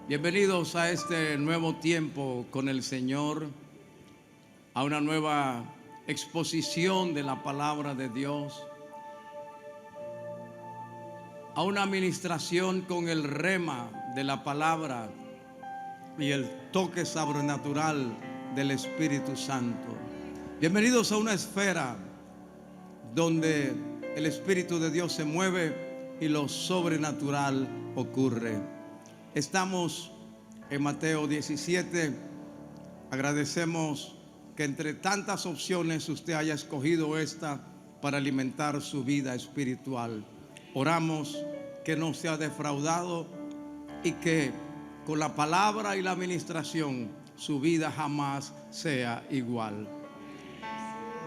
Bienvenidos a este nuevo tiempo con el Señor, a una nueva exposición de la palabra de Dios, a una administración con el rema de la palabra y el toque sobrenatural del Espíritu Santo. Bienvenidos a una esfera donde el Espíritu de Dios se mueve y lo sobrenatural ocurre. Estamos en Mateo 17. Agradecemos que entre tantas opciones usted haya escogido esta para alimentar su vida espiritual. Oramos que no sea defraudado y que con la palabra y la administración su vida jamás sea igual.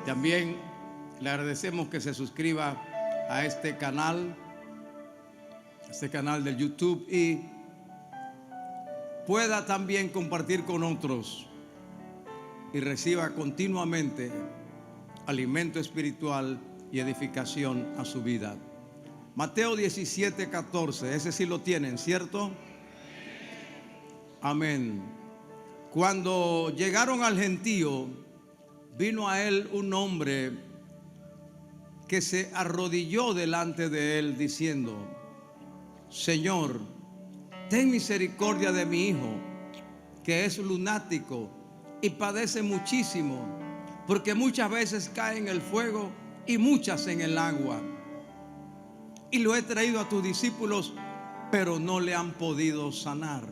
También le agradecemos que se suscriba a este canal del YouTube, y pueda también compartir con otros y reciba continuamente alimento espiritual y edificación a su vida. Mateo 17, 14, ese sí lo tienen, ¿cierto? Amén. Cuando llegaron al gentío, vino a él un hombre que se arrodilló delante de él diciendo: Señor, ten misericordia de mi hijo, que es lunático y padece muchísimo, porque muchas veces cae en el fuego y muchas en el agua. Y lo he traído a tus discípulos, pero no le han podido sanar.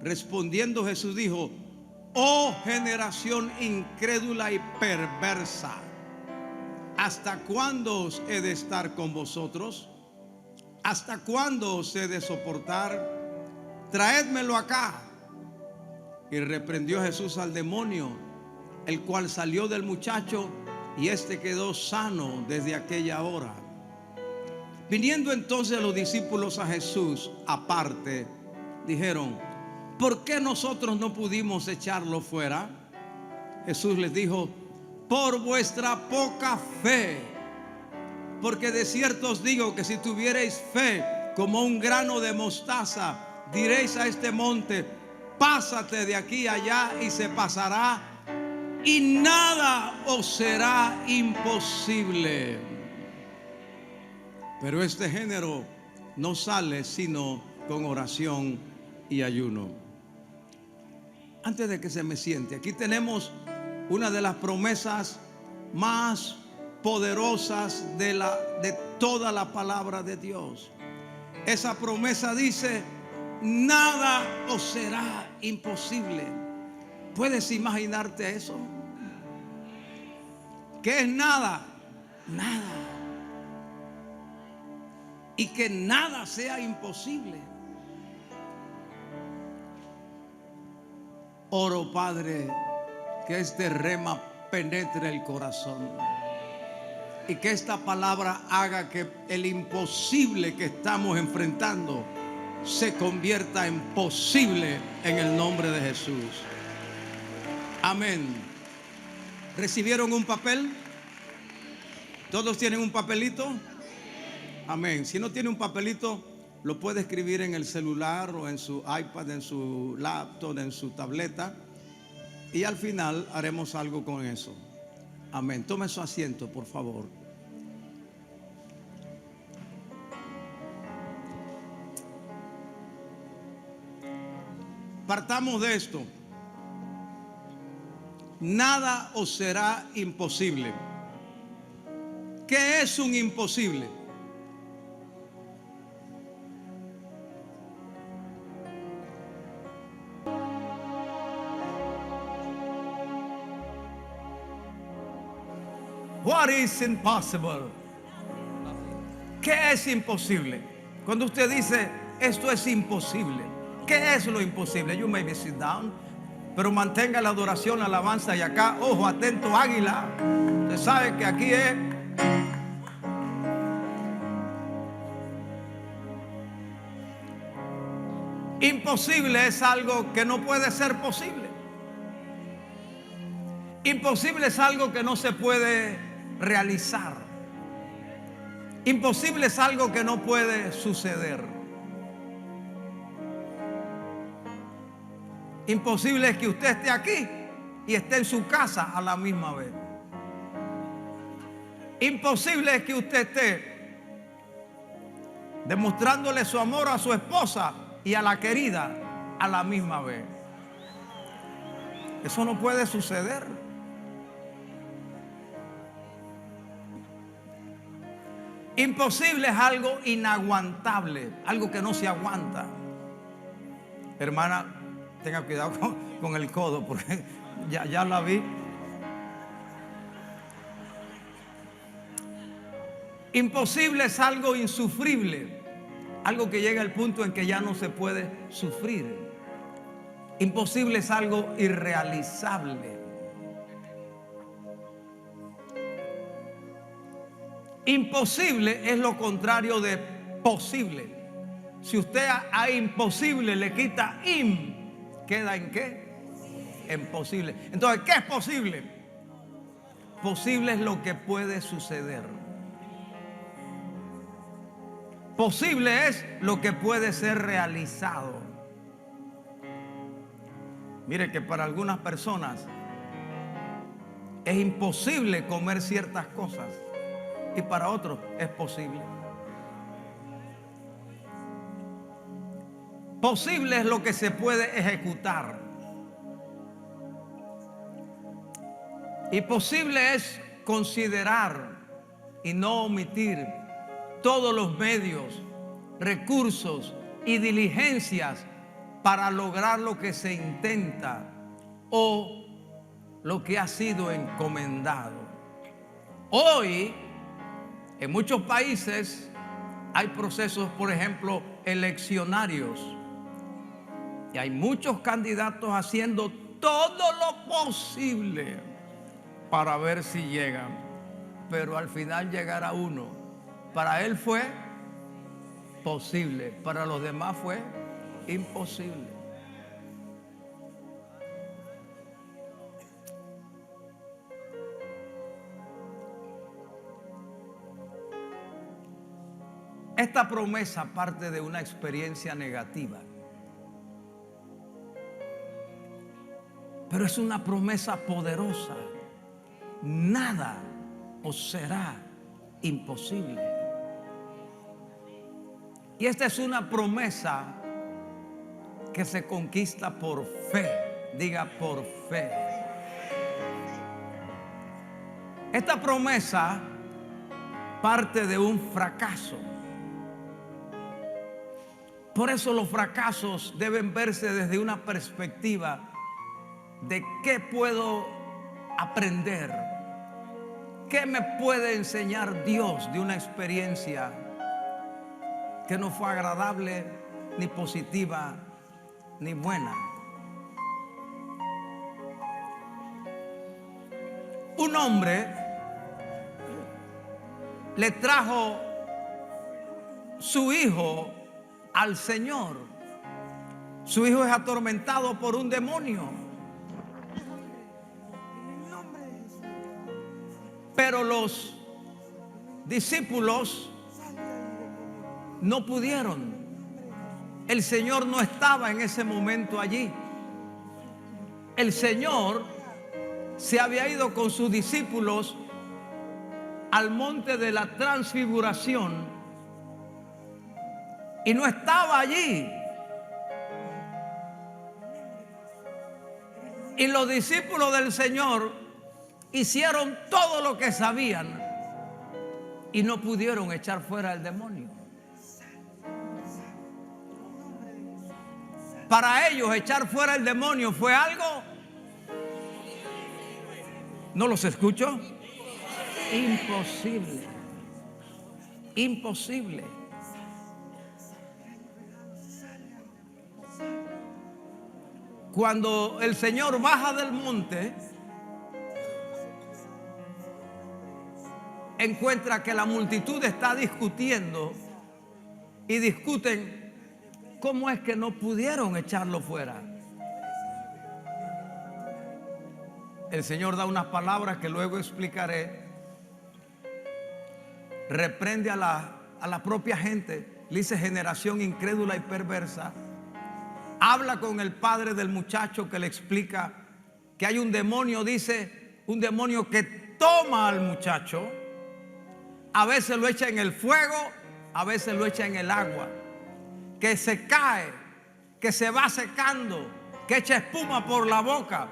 Respondiendo Jesús dijo: Oh generación incrédula y perversa, ¿hasta cuándo os he de estar con vosotros? ¿Hasta cuándo os he de soportar? Traédmelo acá. Y reprendió Jesús al demonio, el cual salió del muchacho, y éste quedó sano desde aquella hora. Viniendo entonces los discípulos a Jesús aparte, dijeron: ¿por qué nosotros no pudimos echarlo fuera? Jesús les dijo: por vuestra poca fe. Porque de cierto os digo que si tuvierais fe como un grano de mostaza, diréis a este monte: pásate de aquí a allá, y se pasará, y nada os será imposible. Pero este género no sale sino con oración y ayuno. Antes de que se me siente, aquí tenemos una de las promesas más poderosas de toda la palabra de Dios. Esa promesa dice: nada os será imposible. ¿Puedes imaginarte eso? ¿Qué es nada? Nada. Y que nada sea imposible. Oro, Padre, que este rema penetre el corazón y que esta palabra haga que el imposible que estamos enfrentando se convierta en posible en el nombre de Jesús. Amén. ¿Recibieron un papel? ¿Todos tienen un papelito? Amén. Si no tiene un papelito, lo puede escribir en el celular o en su iPad, en su laptop, en su tableta, y al final haremos algo con eso. Amén. Tome su asiento, por favor. Partamos de esto. Nada os será imposible. ¿Qué es un imposible? What is impossible? ¿Qué es imposible? Cuando usted dice esto es imposible, ¿qué es lo imposible? You may sit down, pero mantenga la adoración, la alabanza, y acá, ojo, atento, águila. Usted sabe que aquí es imposible, es algo que no puede ser posible. Imposible es algo que no se puede realizar. Imposible es algo que no puede suceder. Imposible es que usted esté aquí y esté en su casa a la misma vez. Imposible es que usted esté demostrándole su amor a su esposa y a la querida a la misma vez. Eso no puede suceder. Imposible es algo inaguantable, algo que no se aguanta. Hermana, tenga cuidado con el codo, porque ya la vi. Imposible es algo insufrible, algo que llega al punto en que ya no se puede sufrir. Imposible es algo irrealizable. Imposible es lo contrario de posible. Si usted a imposible le quita ¿queda en qué? En posible. Entonces, ¿qué es posible? Posible es lo que puede suceder. Posible es lo que puede ser realizado. Mire que para algunas personas es imposible comer ciertas cosas y para otros es posible. Posible es lo que se puede ejecutar. Y posible es considerar y no omitir todos los medios, recursos y diligencias para lograr lo que se intenta o lo que ha sido encomendado. Hoy, en muchos países hay procesos, por ejemplo, eleccionarios. Y hay muchos candidatos haciendo todo lo posible para ver si llegan. Pero al final llegará uno. Para él fue posible, para los demás fue imposible. Esta promesa parte de una experiencia negativa, pero es una promesa poderosa. Nada os será imposible. Y esta es una promesa que se conquista por fe. Diga, por fe. Esta promesa parte de un fracaso. Por eso los fracasos deben verse desde una perspectiva de qué puedo aprender, qué me puede enseñar Dios de una experiencia que no fue agradable, ni positiva, ni buena. Un hombre le trajo su hijo al Señor. Su hijo es atormentado por un demonio. Pero los discípulos no pudieron. El Señor no estaba en ese momento allí. El Señor se había ido con sus discípulos al monte de la transfiguración y no estaba allí. Y los discípulos del Señor hicieron todo lo que sabían y no pudieron echar fuera el demonio. Para ellos echar fuera el demonio fue algo, ¿no los escucho? Imposible. Imposible. Cuando el Señor baja del monte, encuentra que la multitud está discutiendo y discuten cómo es que no pudieron echarlo fuera. El Señor da unas palabras que luego explicaré. Reprende a la propia gente. Le dice: generación incrédula y perversa, habla con el padre del muchacho, que le explica que hay un demonio, dice, un demonio que toma al muchacho. A veces lo echa en el fuego, a veces lo echa en el agua, que se cae, que se va secando, que echa espuma por la boca.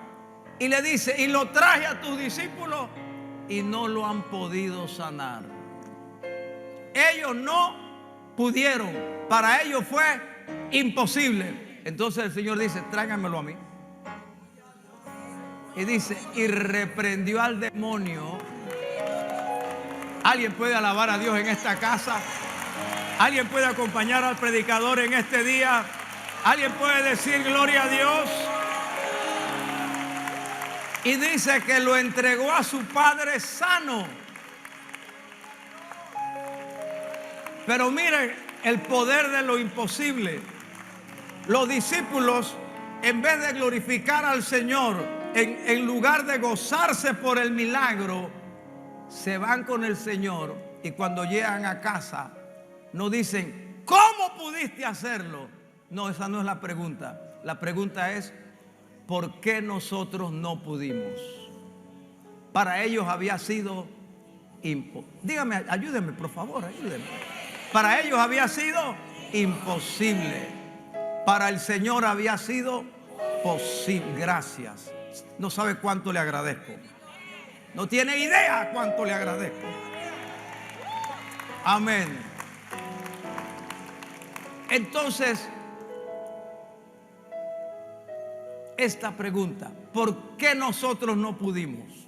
Y le dice, y lo traje a tus discípulos y no lo han podido sanar. Ellos no pudieron, para ellos fue imposible. Entonces el Señor dice, tráiganmelo a mí. Y dice, y reprendió al demonio. ¿Alguien puede alabar a Dios en esta casa? ¿Alguien puede acompañar al predicador en este día? ¿Alguien puede decir gloria a Dios? Y dice que lo entregó a su padre sano. Pero miren el poder de lo imposible. Los discípulos, en vez de glorificar al Señor, en lugar de gozarse por el milagro, se van con el Señor, y cuando llegan a casa no dicen, ¿cómo pudiste hacerlo? No, esa no es la pregunta. La pregunta es, ¿por qué nosotros no pudimos? Para ellos había sido dígame, ayúdenme, por favor, ayúdenme. Para ellos había sido imposible. Para el Señor había sido posible. Gracias. No sabe cuánto le agradezco. No tiene idea cuánto le agradezco. Amén. Entonces, esta pregunta, ¿por qué nosotros no pudimos?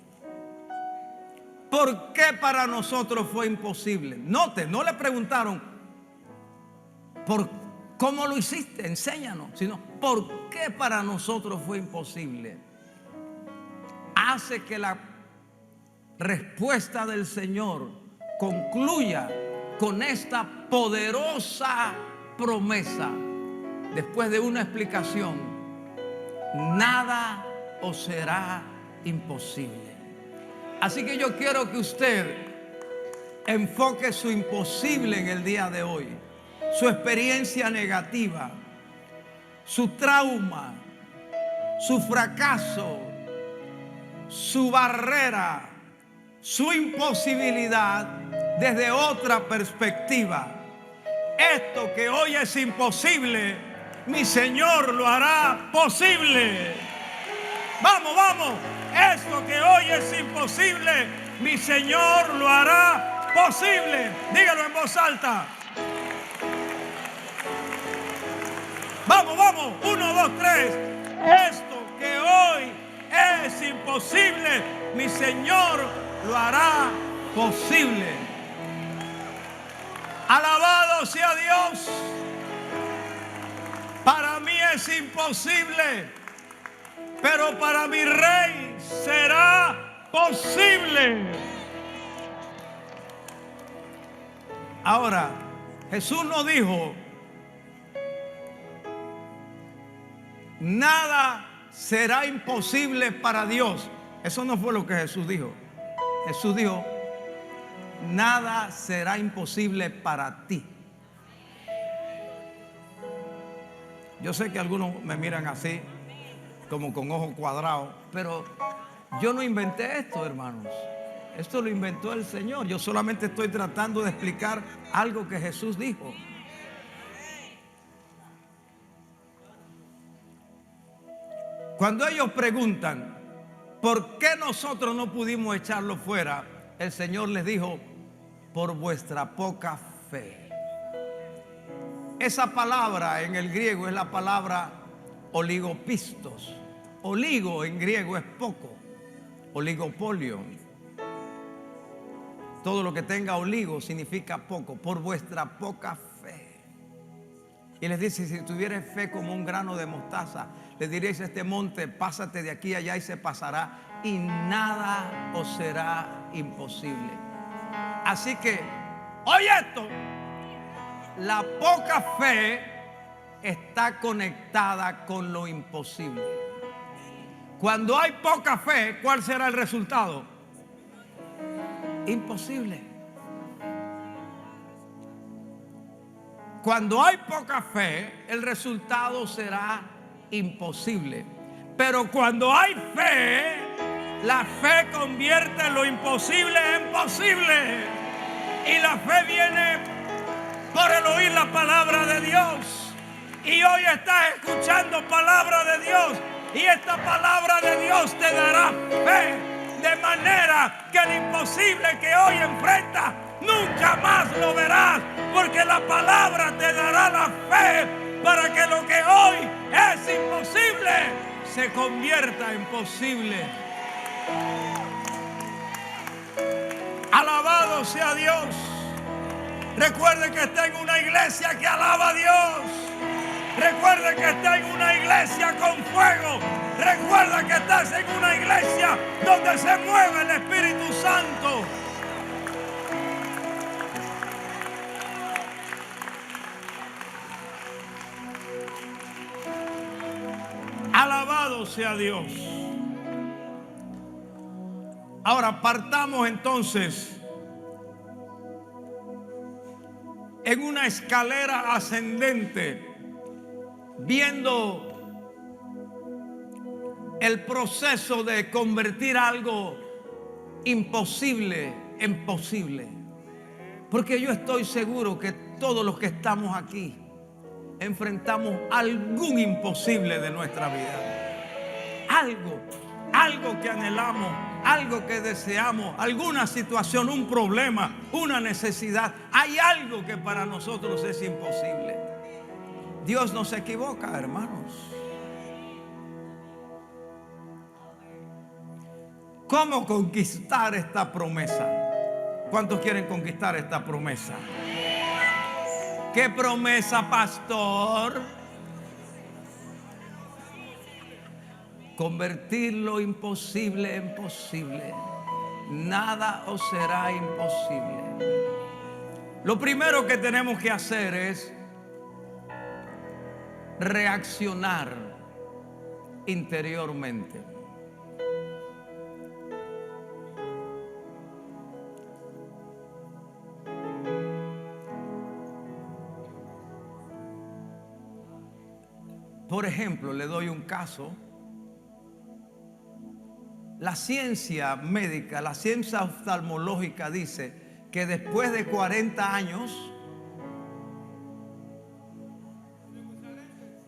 ¿Por qué para nosotros fue imposible? Note, no le preguntaron por cómo lo hiciste, enséñanos, sino ¿por qué para nosotros fue imposible? Hace que la respuesta del Señor concluya con esta poderosa promesa. Después de una explicación, nada os será imposible. Así que yo quiero que usted enfoque su imposible en el día de hoy, su experiencia negativa, su trauma, su fracaso, su barrera, su imposibilidad desde otra perspectiva. Esto que hoy es imposible, mi Señor lo hará posible. Vamos, vamos. Esto que hoy es imposible, mi Señor lo hará posible. Dígalo en voz alta. Vamos, vamos. 1, 2, 3. Esto que hoy es imposible, mi Señor lo hará posible. Alabado sea Dios. Para mí es imposible, pero para mi Rey será posible. Ahora, Jesús no dijo, nada será imposible para Dios. Eso no fue lo que Jesús dijo. Jesús dijo, nada será imposible para ti. Yo sé que algunos me miran así, como con ojos cuadrados, pero yo no inventé esto, hermanos. Esto lo inventó el Señor. Yo solamente estoy tratando de explicar algo que Jesús dijo. Cuando ellos preguntan, ¿por qué nosotros no pudimos echarlo fuera? El Señor les dijo, por vuestra poca fe. Esa palabra en el griego es la palabra oligopistos. Oligo en griego es poco. Oligopolio. Todo lo que tenga oligo significa poco. Por vuestra poca fe. Y les dice, si tuvierais fe como un grano de mostaza, le diréis a este monte, pásate de aquí a allá y se pasará, y nada os será imposible. Así que, oye esto, la poca fe está conectada con lo imposible. Cuando hay poca fe, ¿cuál será el resultado? Imposible. Cuando hay poca fe, el resultado será imposible. Pero cuando hay fe, la fe convierte lo imposible en posible. Y la fe viene por el oír la palabra de Dios. Y hoy estás escuchando palabra de Dios. Y esta palabra de Dios te dará fe. De manera que el imposible que hoy enfrentas, nunca más lo verás. Porque la palabra te dará la fe para que lo que hoy es imposible se convierta en posible. Alabado sea Dios. Recuerde que está en una iglesia que alaba a Dios. Recuerde que está en una iglesia con fuego. Recuerda que estás en una iglesia donde se mueve el Espíritu Santo. Alabado sea Dios. Ahora partamos entonces en una escalera ascendente, viendo el proceso de convertir algo imposible en posible. Porque yo estoy seguro que todos los que estamos aquí enfrentamos algún imposible de nuestra vida. Algo que anhelamos, algo que deseamos, alguna situación, un problema, una necesidad. Hay algo que para nosotros es imposible. Dios no se equivoca, hermanos. ¿Cómo conquistar esta promesa? ¿Cuántos quieren conquistar esta promesa? ¿Qué promesa, pastor? Convertir lo imposible en posible. Nada os será imposible. Lo primero que tenemos que hacer es reaccionar interiormente. Por ejemplo, le doy un caso. La ciencia médica, la ciencia oftalmológica dice que después de 40 años,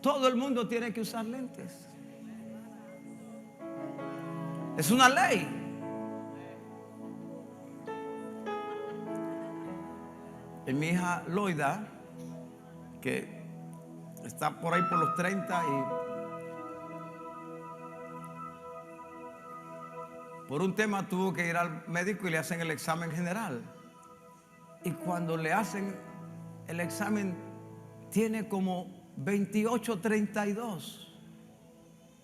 todo el mundo tiene que usar lentes. Es una ley. Y mi hija Loida, que está por ahí por los 30 y por un tema tuvo que ir al médico y le hacen el examen general. Y cuando le hacen el examen tiene como 28, 32.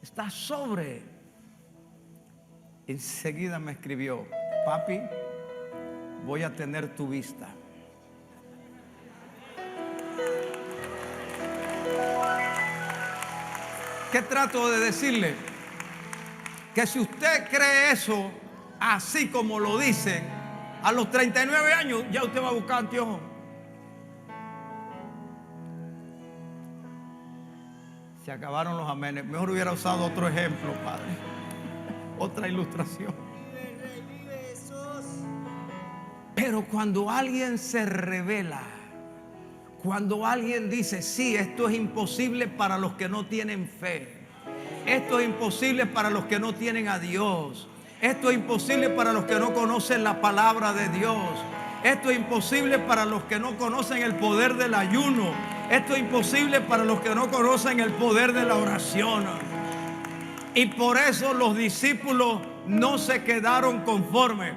Está sobre. Enseguida me escribió: papi, voy a tener tu vista. ¿Qué trato de decirle? Que si usted cree eso, así como lo dicen, a los 39 años ya usted va a buscar anteojos. Se acabaron los amenes. Mejor hubiera usado otro ejemplo, padre. Otra ilustración. Pero cuando alguien se revela, cuando alguien dice: sí, esto es imposible para los que no tienen fe. Esto es imposible para los que no tienen a Dios. Esto es imposible para los que no conocen la palabra de Dios. Esto es imposible para los que no conocen el poder del ayuno. Esto es imposible para los que no conocen el poder de la oración. Y por eso los discípulos no se quedaron conformes.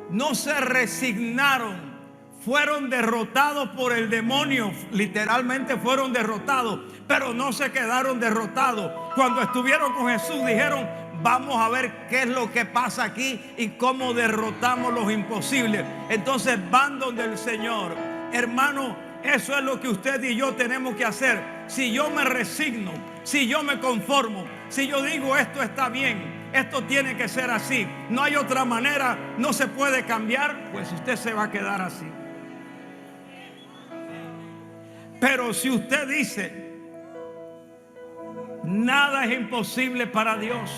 No se resignaron. Fueron derrotados por el demonio, literalmente fueron derrotados, pero no se quedaron derrotados. Cuando estuvieron con Jesús dijeron: vamos a ver qué es lo que pasa aquí y cómo derrotamos los imposibles. Entonces van donde el Señor. Hermano, eso es lo que usted y yo tenemos que hacer. Si yo me resigno, si yo me conformo, si yo digo esto está bien, esto tiene que ser así, no hay otra manera, no se puede cambiar, pues usted se va a quedar así. Pero si usted dice, nada es imposible para Dios.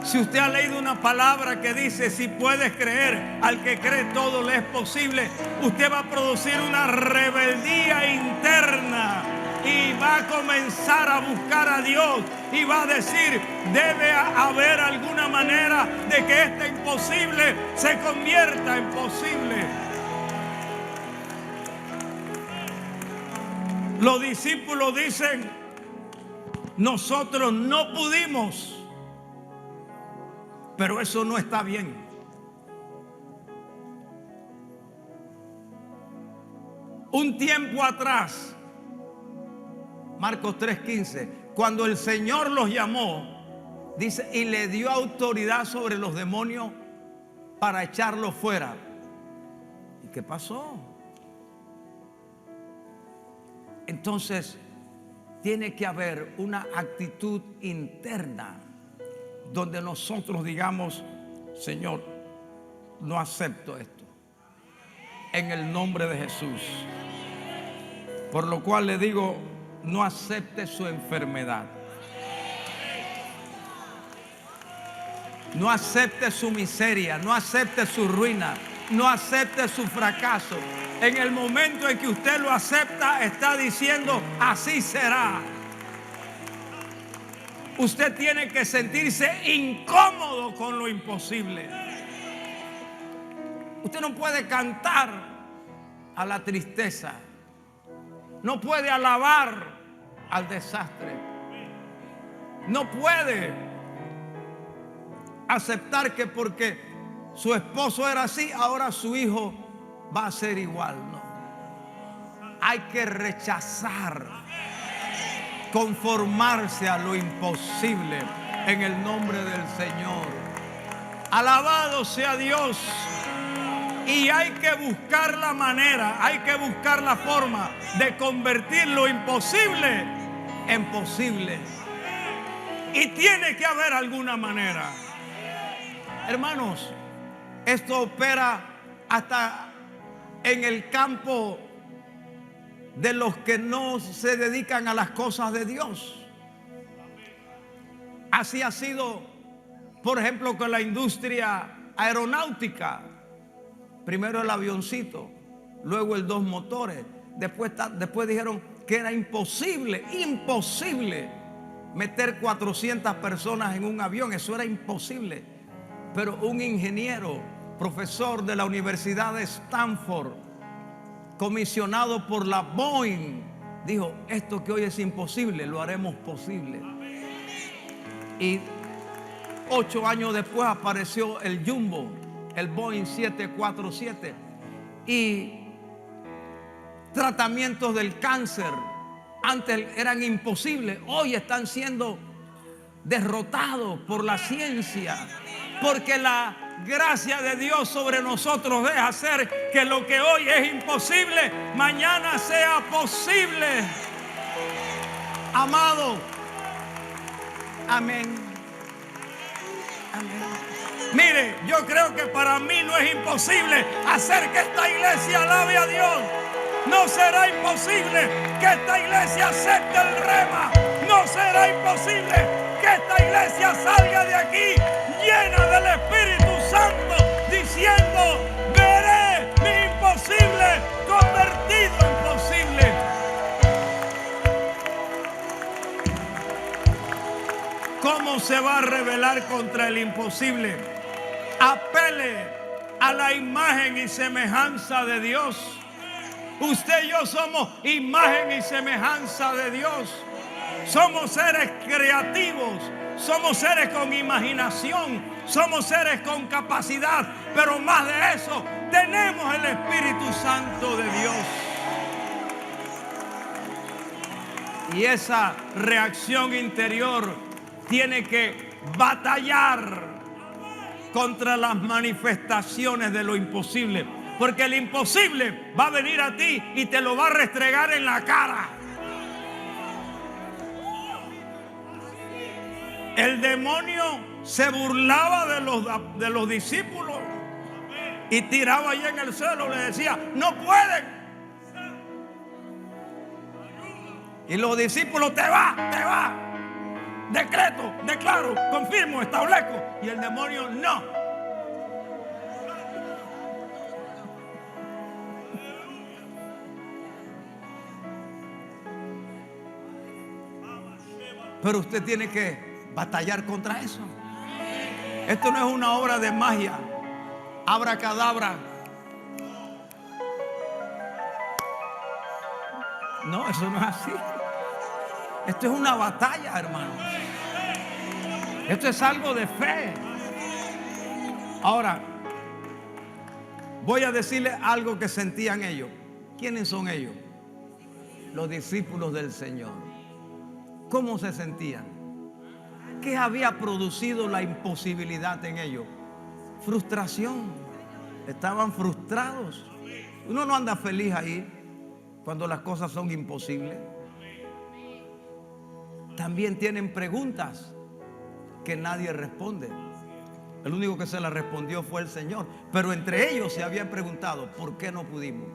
Si usted ha leído una palabra que dice, si puedes creer, al que cree todo le es posible, usted va a producir una rebeldía interna y va a comenzar a buscar a Dios y va a decir, debe haber alguna manera de que este imposible se convierta en posible. Los discípulos dicen, nosotros no pudimos. Pero eso no está bien. Un tiempo atrás, Marcos 3:15, cuando el Señor los llamó, dice, y le dio autoridad sobre los demonios para echarlos fuera. ¿Y qué pasó? Entonces, tiene que haber una actitud interna donde nosotros digamos, Señor, no acepto esto. En el nombre de Jesús. Por lo cual le digo, no acepte su enfermedad. No acepte su miseria, no acepte su ruina, no acepte su fracaso. En el momento en que usted lo acepta, está diciendo, así será. Usted tiene que sentirse incómodo con lo imposible. Usted no puede cantar a la tristeza. No puede alabar al desastre. No puede aceptar que porque su esposo era así, ahora su hijo va a ser igual. No. Hay que rechazar, conformarse a lo imposible en el nombre del Señor. Alabado sea Dios. Y hay que buscar la manera, hay que buscar la forma de convertir lo imposible en posible. Y tiene que haber alguna manera. Hermanos, esto opera hasta en el campo de los que no se dedican a las cosas de Dios. Así ha sido, por ejemplo, con la industria aeronáutica. Primero el avioncito, luego el 2 motores. Después dijeron que era imposible meter 400 personas en un avión. Eso era imposible. Pero un ingeniero, profesor de la Universidad de Stanford, comisionado por la Boeing, dijo, esto que hoy es imposible, lo haremos posible. Y 8 años después apareció el Jumbo, el Boeing 747. Y tratamientos del cáncer, antes eran imposibles, hoy están siendo derrotados por la ciencia. Porque la gracia de Dios sobre nosotros deja hacer que lo que hoy es imposible, mañana sea posible. Amado, amén. Amén. Mire, yo creo que para mí no es imposible hacer que esta iglesia alabe a Dios. No será imposible que esta iglesia acepte el rema. No será imposible que esta iglesia salga de aquí llena del Espíritu Santo, diciendo, veré mi imposible convertido en posible. ¿Cómo se va a rebelar contra el imposible? Apele a la imagen y semejanza de Dios. Usted y yo somos imagen y semejanza de Dios. Somos seres creativos, somos seres con imaginación, somos seres con capacidad, pero más de eso, tenemos el Espíritu Santo de Dios. Y esa reacción interior tiene que batallar contra las manifestaciones de lo imposible, porque el imposible va a venir a ti y te lo va a restregar en la cara. El demonio se burlaba de los discípulos y tiraba allá en el suelo, le decía, no pueden. Y los discípulos, te va. Decreto, declaro, confirmo, establezco. Y el demonio, no. Pero usted tiene que batallar contra eso. Esto no es una obra de magia, abracadabra. No, eso no es así. Esto es una batalla, hermano. Esto es algo de fe. Ahora, voy a decirle algo que sentían ellos. ¿Quiénes son ellos? Los discípulos del Señor. ¿Cómo se sentían? ¿Qué había producido la imposibilidad en ellos? Frustración. Estaban frustrados. Uno no anda feliz ahí cuando las cosas son imposibles. También tienen preguntas que nadie responde. El único que se las respondió fue el Señor. Pero entre ellos se habían preguntado, ¿por qué no pudimos?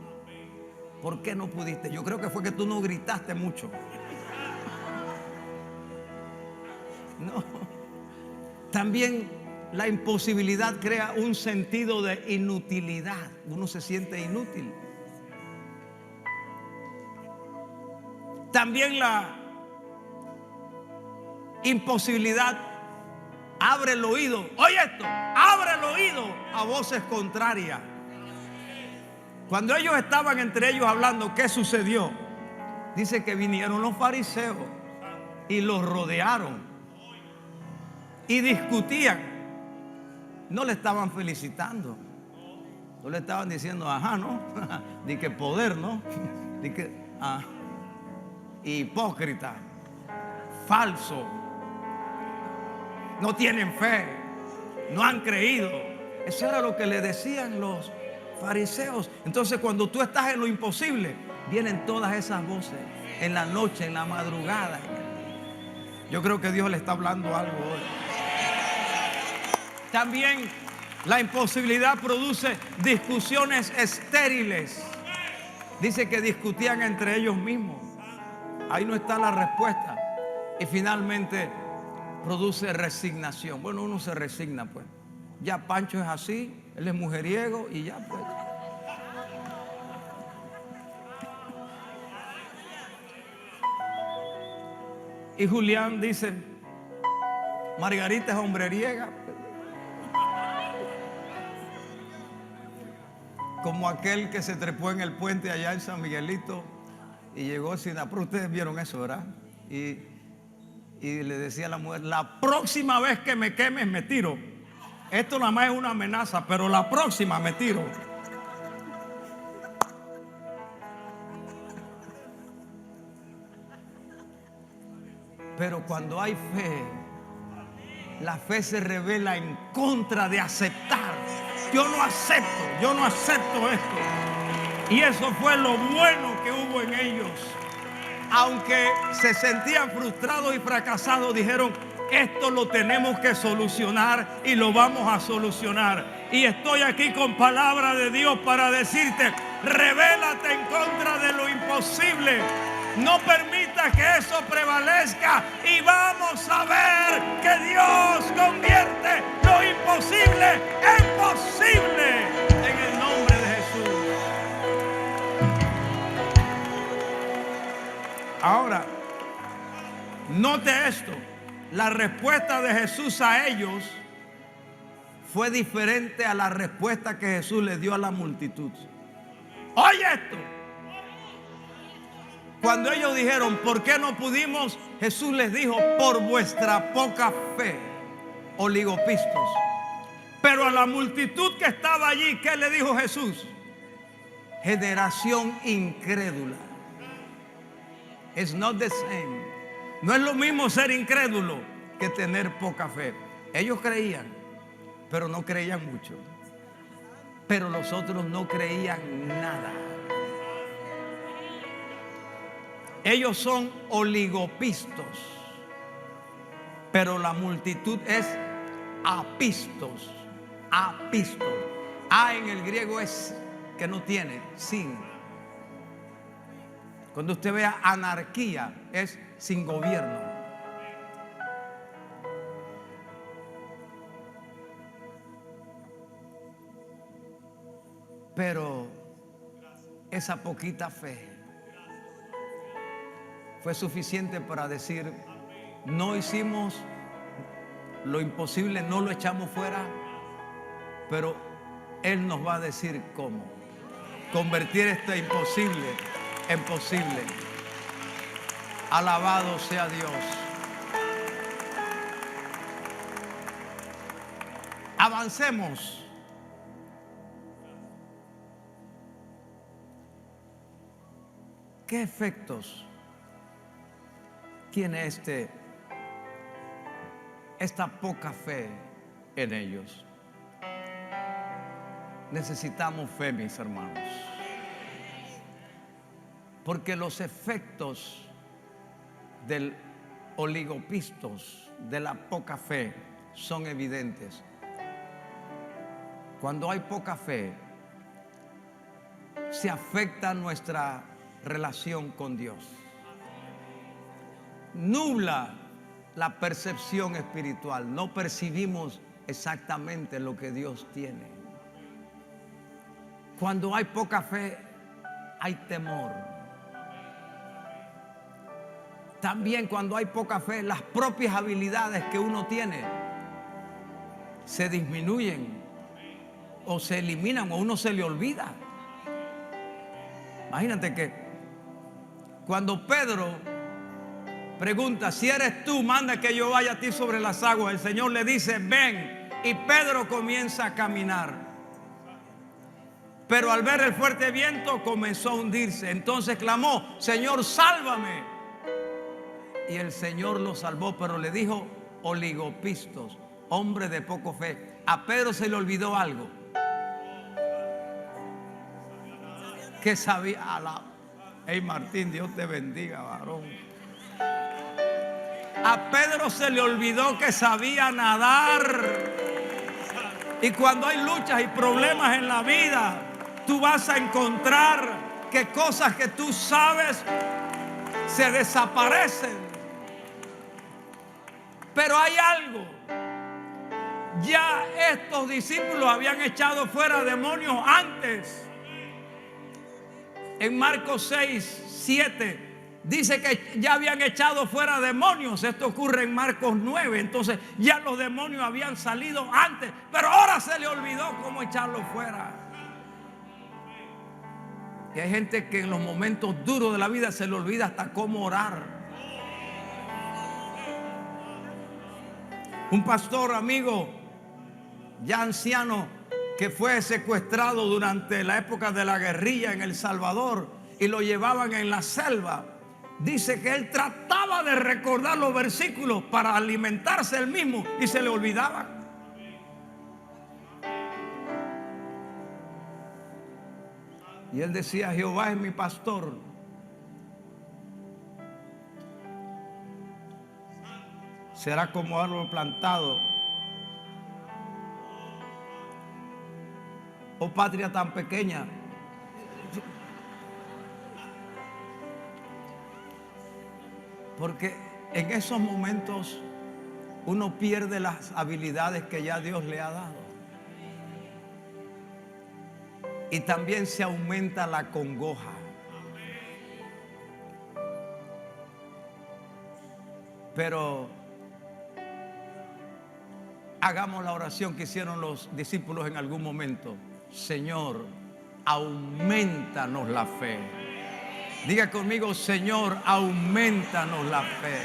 ¿Por qué no pudiste? Yo creo que fue que tú no gritaste mucho. No. También la imposibilidad crea un sentido de inutilidad. Uno se siente inútil. También la imposibilidad abre el oído. Oye esto, abre el oído a voces contrarias. Cuando ellos estaban entre ellos hablando, ¿qué sucedió? Dice que vinieron los fariseos y los rodearon y discutían. No le estaban felicitando, no le estaban diciendo, ajá, ¿no? Di que poder, ¿no? Di que, hipócrita, falso, no tienen fe, no han creído. Eso era lo que le decían los fariseos. Entonces, cuando tú estás en lo imposible, vienen todas esas voces en la noche, en la madrugada. Yo creo que Dios le está hablando algo hoy. También la imposibilidad produce discusiones estériles. Dice que discutían entre ellos mismos. Ahí no está la respuesta. Y finalmente produce resignación. Bueno, uno se resigna, pues. Ya Pancho es así, él es mujeriego y ya, pues. Y Julián dice, Margarita es hombreriega. Como aquel que se trepó en el puente allá en San Miguelito y llegó sin apuro. Ustedes vieron eso, ¿verdad? Y le decía a la mujer, la próxima vez que me quemes me tiro. Esto nada más es una amenaza, pero la próxima me tiro. Pero cuando hay fe, la fe se revela en contra de aceptar. Yo no acepto esto. Y eso fue lo bueno que hubo en ellos. Aunque se sentían frustrados y fracasados, dijeron, esto lo tenemos que solucionar y lo vamos a solucionar. Y estoy aquí con palabra de Dios para decirte, revélate en contra de lo imposible. No permita que eso prevalezca y vamos a ver que Dios convierte lo imposible en posible en el nombre de Jesús. Ahora, note esto, la respuesta de Jesús a ellos fue diferente a la respuesta que Jesús le dio a la multitud. Oye esto. Cuando ellos dijeron, ¿por qué no pudimos? Jesús les dijo, por vuestra poca fe, oligopistos. Pero a la multitud que estaba allí, ¿qué le dijo Jesús? Generación incrédula. It's not the same. No es lo mismo ser incrédulo que tener poca fe. Ellos creían, pero no creían mucho. Pero los otros no creían nada. Ellos son oligopistos, pero la multitud es apistos. Apistos. A en el griego es que no tiene, sin. Cuando usted vea anarquía, es sin gobierno. Pero esa poquita fe fue suficiente para decir: no hicimos lo imposible, no lo echamos fuera, pero Él nos va a decir cómo convertir esto imposible en posible. Alabado sea Dios. Avancemos. ¿Qué efectos tiene esta poca fe en ellos? Necesitamos fe, mis hermanos, porque los efectos del oligopistos, de la poca fe, son evidentes. Cuando hay poca fe, se afecta nuestra relación con Dios, nubla la percepción espiritual, no percibimos exactamente lo que Dios tiene. Cuando hay poca fe, hay temor. También cuando hay poca fe, las propias habilidades que uno tiene se disminuyen o se eliminan o uno se le olvida. Imagínate que cuando Pedro pregunta: si eres tú, manda que yo vaya a ti sobre las aguas. El Señor le dice: ven. Y Pedro comienza a caminar. Pero al ver el fuerte viento comenzó a hundirse. Entonces clamó: Señor, sálvame. Y el Señor lo salvó, pero le dijo: oligopistos, hombre de poco fe. A Pedro se le olvidó algo que sabía. Hey Martín, Dios te bendiga, varón. A Pedro se le olvidó que sabía nadar. Y cuando hay luchas y problemas en la vida, tú vas a encontrar que cosas que tú sabes se desaparecen. Pero hay algo. Ya estos discípulos habían echado fuera demonios antes. En Marcos 6, 7 dice que ya habían echado fuera demonios. Esto ocurre en Marcos 9. Entonces ya los demonios habían salido antes, pero ahora se le olvidó cómo echarlos fuera. Y hay gente que en los momentos duros de la vida se le olvida hasta cómo orar. Un pastor amigo ya anciano que fue secuestrado durante la época de la guerrilla en El Salvador y lo llevaban en la selva, dice que él trataba de recordar los versículos para alimentarse él mismo y se le olvidaban. Y él decía: Jehová es mi pastor, será como árbol plantado. Oh patria tan pequeña. Porque en esos momentos uno pierde las habilidades que ya Dios le ha dado. Y también se aumenta la congoja. Pero hagamos la oración que hicieron los discípulos en algún momento: Señor, aumentanos la fe. Diga conmigo: Señor, aumentanos la fe.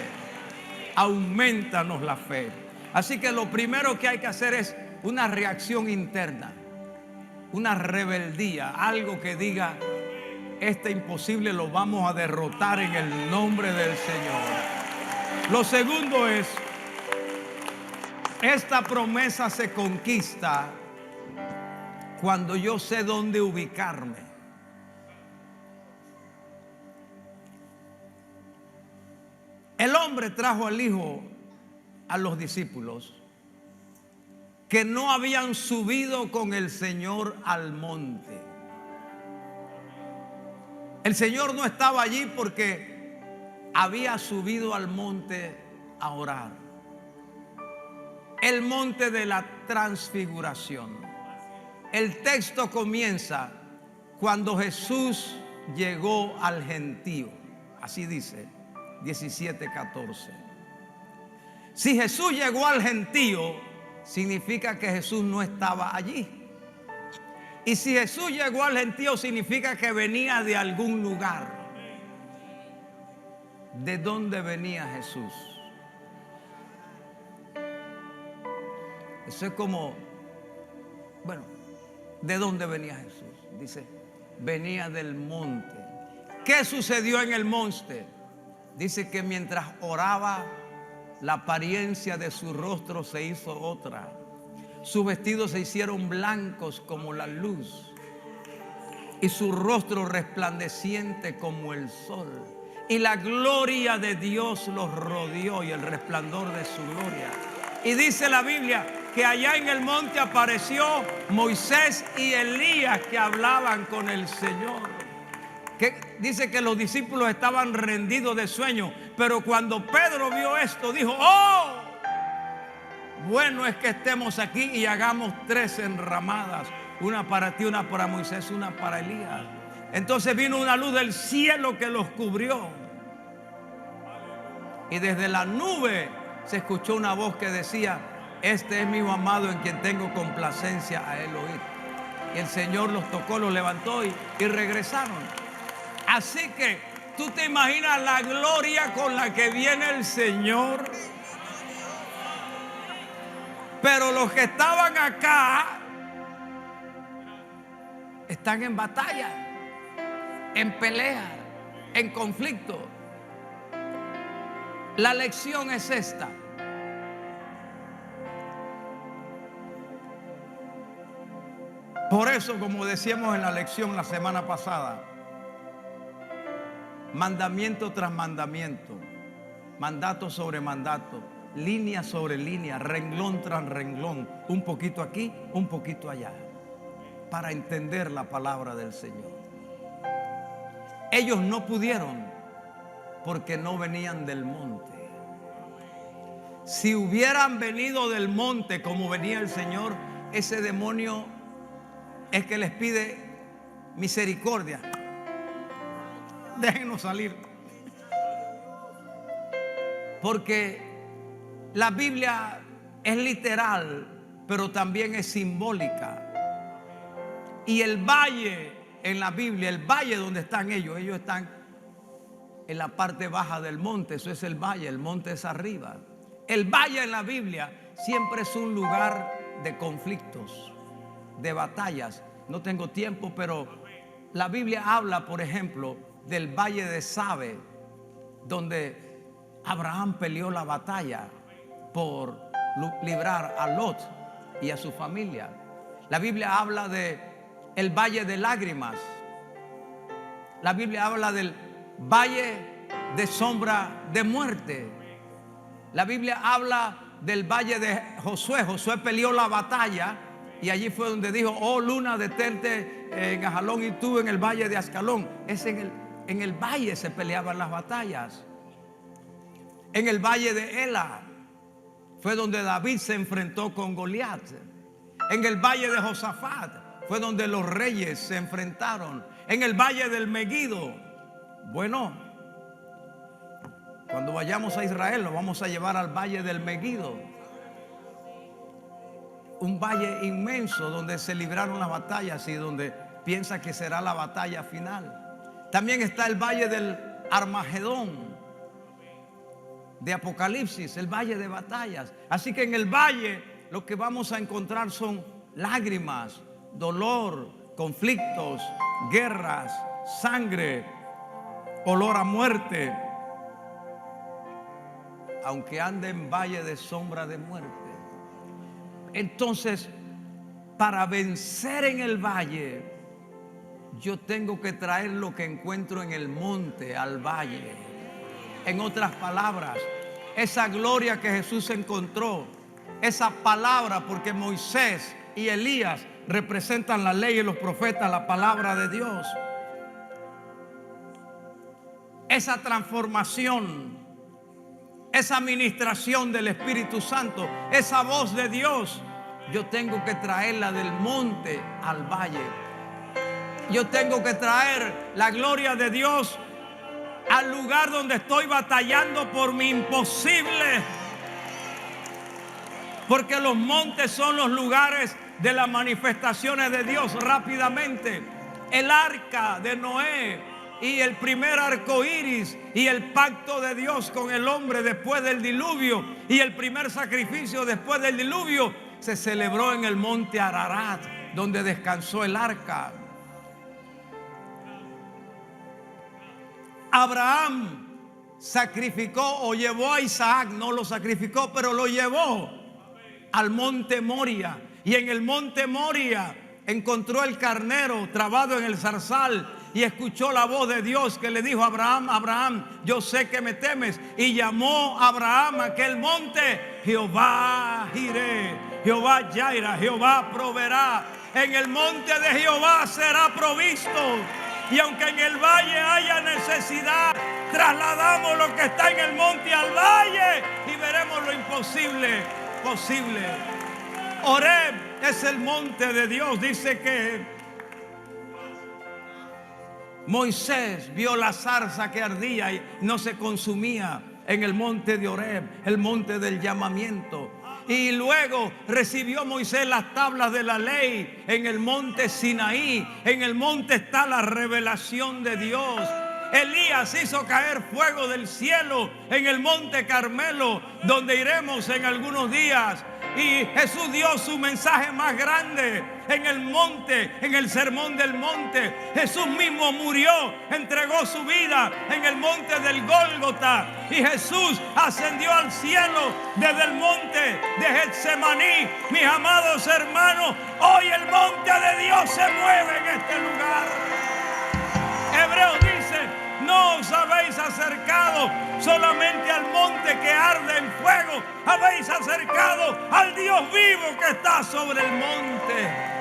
Aumentanos la fe. Así que lo primero que hay que hacer es una reacción interna, una rebeldía, algo que diga: este imposible lo vamos a derrotar en el nombre del Señor. Lo segundo es: esta promesa se conquista cuando yo sé dónde ubicarme. El hombre trajo al Hijo a los discípulos que no habían subido con el Señor al monte. El Señor no estaba allí porque había subido al monte a orar. El monte de la transfiguración. El texto comienza cuando Jesús llegó al gentío. Así dice 17:14. Si Jesús llegó al gentío, significa que Jesús no estaba allí. Y si Jesús llegó al gentío, significa que venía de algún lugar. ¿De dónde venía Jesús? Eso es como, bueno, ¿de dónde venía Jesús? Dice, venía del monte. ¿Qué sucedió en el monte? Dice que mientras oraba, la apariencia de su rostro se hizo otra. Sus vestidos se hicieron blancos como la luz y su rostro resplandeciente como el sol. Y la gloria de Dios los rodeó y el resplandor de su gloria. Y dice la Biblia que allá en el monte apareció Moisés y Elías que hablaban con el Señor. Que dice que los discípulos estaban rendidos de sueño, pero cuando Pedro vio esto dijo, ¡oh! Bueno es que estemos aquí y hagamos 3 enramadas, una para ti, una para Moisés, una para Elías. Entonces vino una luz del cielo que los cubrió. Y desde la nube se escuchó una voz que decía, este es mi hijo amado en quien tengo complacencia, a él oír. Y el Señor los tocó, los levantó y regresaron. Así que tú te imaginas la gloria con la que viene el Señor. Pero los que estaban acá están en batalla, en pelea, en conflicto. La lección es esta. Por eso, como decíamos en la lección la semana pasada, mandamiento tras mandamiento, mandato sobre mandato, línea sobre línea, renglón tras renglón, un poquito aquí, un poquito allá, para entender la palabra del Señor. Ellos no pudieron porque no venían del monte. Si hubieran venido del monte como venía el Señor, ese demonio es que les pide misericordia. Déjenos salir. Porque la Biblia es literal, pero también es simbólica. Y el valle en la Biblia, el valle donde están ellos están en la parte baja del monte. Eso es el valle, el monte es arriba. El valle en la Biblia siempre es un lugar de conflictos, de batallas. No tengo tiempo, pero la Biblia habla, por ejemplo, del valle de Sabe, donde Abraham peleó la batalla por librar a Lot y a su familia. La Biblia habla de el valle de lágrimas. La Biblia habla del valle de sombra de muerte. La Biblia habla del valle de Josué. Josué peleó la batalla y allí fue donde dijo, oh luna, detente en Ajalón y tú en el valle de Ascalón. Es en el valle se peleaban las batallas. En el valle de Ela fue donde David se enfrentó con Goliat. En el valle de Josafat fue donde los reyes se enfrentaron. En el valle del Megido. Bueno, cuando vayamos a Israel lo vamos a llevar al valle del Megido. Un valle inmenso donde se libraron las batallas y donde piensa que será la batalla final. También está el valle del Armagedón de Apocalipsis, el valle de batallas. Así que en el valle lo que vamos a encontrar son lágrimas, dolor, conflictos, guerras, sangre, olor a muerte. Aunque ande en valle de sombra de muerte. Entonces, para vencer en el valle, yo tengo que traer lo que encuentro en el monte al valle. En otras palabras, esa gloria que Jesús encontró, esa palabra, porque Moisés y Elías representan la ley y los profetas, la palabra de Dios. esa transformación, esa administración del Espíritu Santo, esa voz de Dios, yo tengo que traerla del monte al valle. Yo tengo que traer la gloria de Dios al lugar donde estoy batallando por mi imposible. Porque los montes son los lugares de las manifestaciones de Dios. Rápidamente, el arca de Noé y el primer arco iris y el pacto de Dios con el hombre después del diluvio y el primer sacrificio después del diluvio se celebró en el monte Ararat, donde descansó el arca. Abraham sacrificó o llevó a Isaac, no lo sacrificó, pero lo llevó al monte Moria. Y en el monte Moria encontró el carnero trabado en el zarzal y escuchó la voz de Dios que le dijo a Abraham: Abraham, yo sé que me temes. Y llamó a Abraham a aquel monte Jehová Jireh, Jehová Jaira, Jehová proveerá. En el monte de Jehová será provisto. Y aunque en el valle haya necesidad, trasladamos lo que está en el monte al valle y veremos lo imposible posible. Horeb es el monte de Dios. Dice que Moisés vio la zarza que ardía y no se consumía en el monte de Horeb, el monte del llamamiento. Y luego recibió Moisés las tablas de la ley en el monte Sinaí. En el monte está la revelación de Dios. Elías hizo caer fuego del cielo en el monte Carmelo, donde iremos en algunos días. Y Jesús dio su mensaje más grande en el monte, en el sermón del monte. Jesús mismo murió, entregó su vida en el monte del Gólgota. Y Jesús ascendió al cielo desde el monte de Getsemaní. Mis amados hermanos, hoy el monte de Dios se mueve en este lugar. Hebreos dice: no os habéis acercado solamente al monte que arde en fuego, habéis acercado al Dios vivo que está sobre el monte.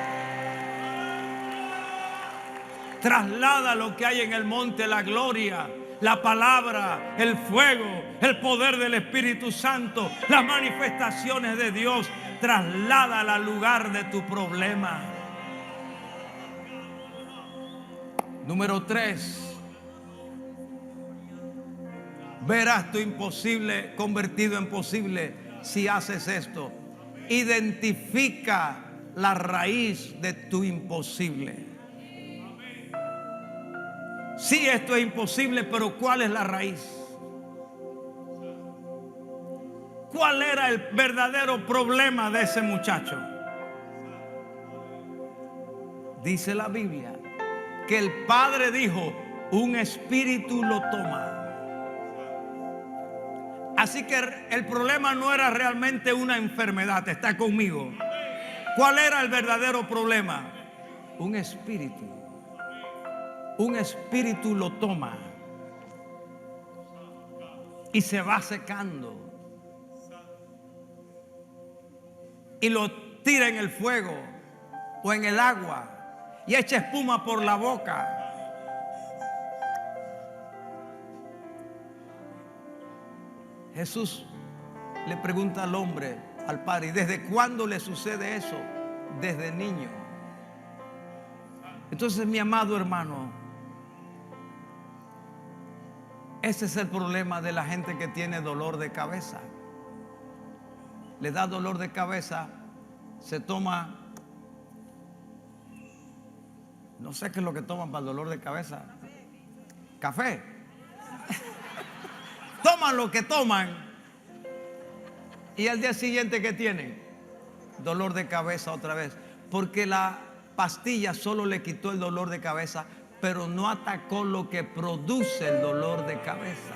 Traslada lo que hay en el monte: la gloria, la palabra, el fuego, el poder del Espíritu Santo, las manifestaciones de Dios. Trasládala al lugar de tu problema. Número 3. Verás tu imposible convertido en posible si haces esto. Identifica la raíz de tu imposible. Sí, esto es imposible, pero ¿cuál es la raíz? ¿Cuál era el verdadero problema de ese muchacho? Dice la Biblia que el padre dijo: un espíritu lo toma. Así que el problema no era realmente una enfermedad. Está conmigo. ¿Cuál era el verdadero problema? Un espíritu. Un espíritu lo toma y se va secando y lo tira en el fuego o en el agua y echa espuma por la boca. Jesús le pregunta al hombre, al padre: ¿y desde cuándo le sucede eso? Desde niño. Entonces, mi amado hermano, ese es el problema de la gente que tiene dolor de cabeza. Le da dolor de cabeza, se toma, no sé qué es lo que toman para el dolor de cabeza. Café. Toman lo que toman y al día siguiente, ¿qué tienen? Dolor de cabeza otra vez, porque la pastilla solo le quitó el dolor de cabeza, pero no atacó lo que produce el dolor de cabeza.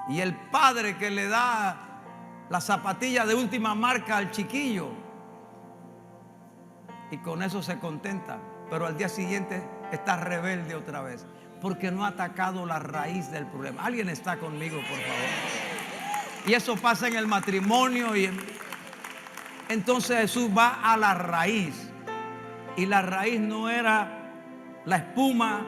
Y el padre que le da la zapatilla de última marca al chiquillo y con eso se contenta, pero al día siguiente está rebelde otra vez, porque no ha atacado la raíz del problema. ¿Alguien está conmigo, por favor? Y eso pasa en el matrimonio. Entonces Jesús va a la raíz. Y la raíz no era la espuma,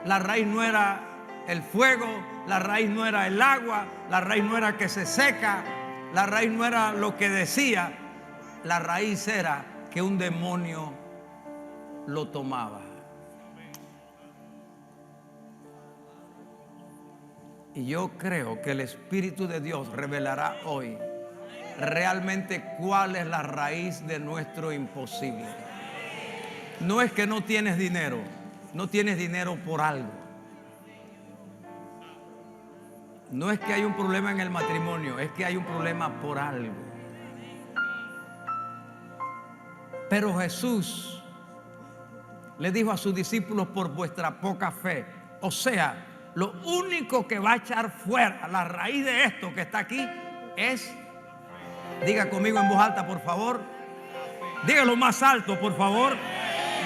la raíz no era el fuego, la raíz no era el agua, la raíz no era que se seca, la raíz no era lo que decía, la raíz era que un demonio lo tomaba. Y yo creo que el Espíritu de Dios revelará hoy realmente cuál es la raíz de nuestro imposible. No es que no tienes dinero, no tienes dinero por algo. No es que hay un problema en el matrimonio, es que hay un problema por algo. Pero Jesús le dijo a sus discípulos: por vuestra poca fe. O sea, lo único que va a echar fuera la raíz de esto que está aquí es, diga conmigo en voz alta, por favor. Dígalo más alto, por favor.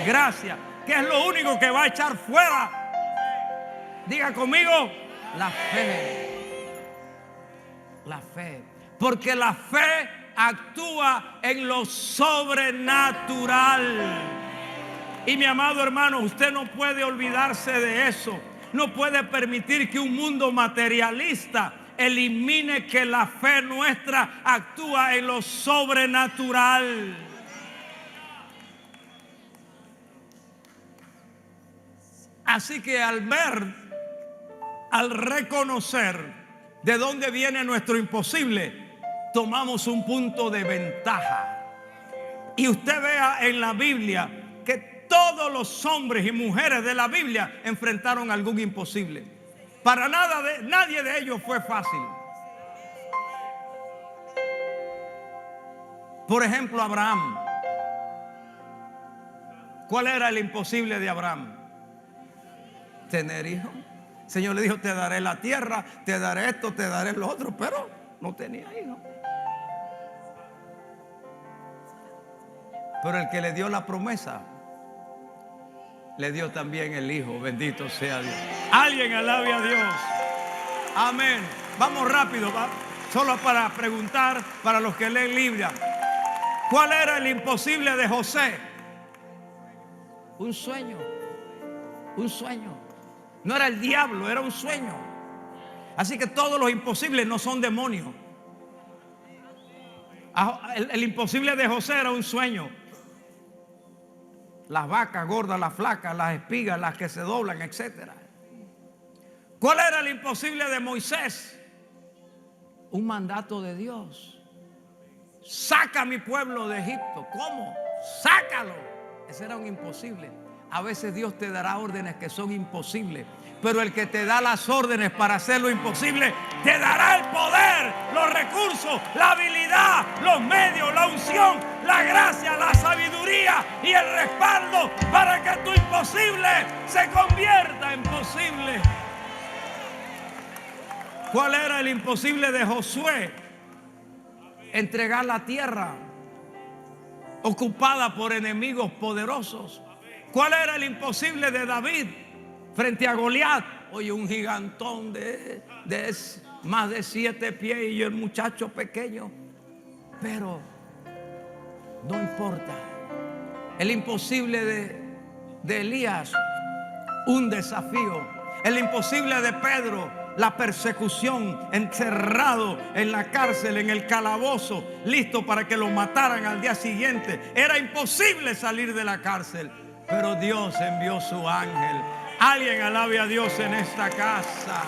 Gracias. ¿Qué es lo único que va a echar fuera? Diga conmigo, la fe. La fe. Porque la fe actúa en lo sobrenatural. Y mi amado hermano, usted no puede olvidarse de eso. No puede permitir que un mundo materialista elimine que la fe nuestra actúa en lo sobrenatural. Así que al ver, al reconocer de dónde viene nuestro imposible, tomamos un punto de ventaja. Y usted vea en la Biblia que todos los hombres y mujeres de la Biblia enfrentaron algún imposible. Para nadie de ellos fue fácil. Por ejemplo, Abraham. ¿Cuál era el imposible de Abraham? Tener hijos. El Señor le dijo: te daré la tierra, te daré esto, te daré lo otro, pero no tenía hijos. Pero el que le dio la promesa le dio también el hijo. Bendito sea Dios. Alguien alabe a Dios. Amén. Vamos rápido, solo para preguntar para los que leen Biblia. ¿Cuál era el imposible de José? Un sueño. Un sueño. No era el diablo, era un sueño. Así que todos los imposibles no son demonios. El imposible de José era un sueño. Las vacas gordas, las flacas, las espigas, las que se doblan, etc. ¿Cuál era el imposible de Moisés? Un mandato de Dios. Saca a mi pueblo de Egipto. ¿Cómo? Sácalo. Ese era un imposible. A veces Dios te dará órdenes que son imposibles, pero el que te da las órdenes para hacer lo imposible te dará el poder, los recursos, la habilidad, los medios, la unción, la gracia, la sabiduría y el respaldo para que tu imposible se convierta en posible. ¿Cuál era el imposible de Josué? Entregar la tierra ocupada por enemigos poderosos. ¿Cuál era el imposible de David frente a Goliat? Oye, un gigantón de más de 7 pies y el muchacho pequeño. Pero no importa. El imposible de Elías, un desafío. El imposible de Pedro, la persecución, encerrado en la cárcel, en el calabozo, listo para que lo mataran al día siguiente. Era imposible salir de la cárcel, pero Dios envió su ángel. Alguien alabe a Dios en esta casa.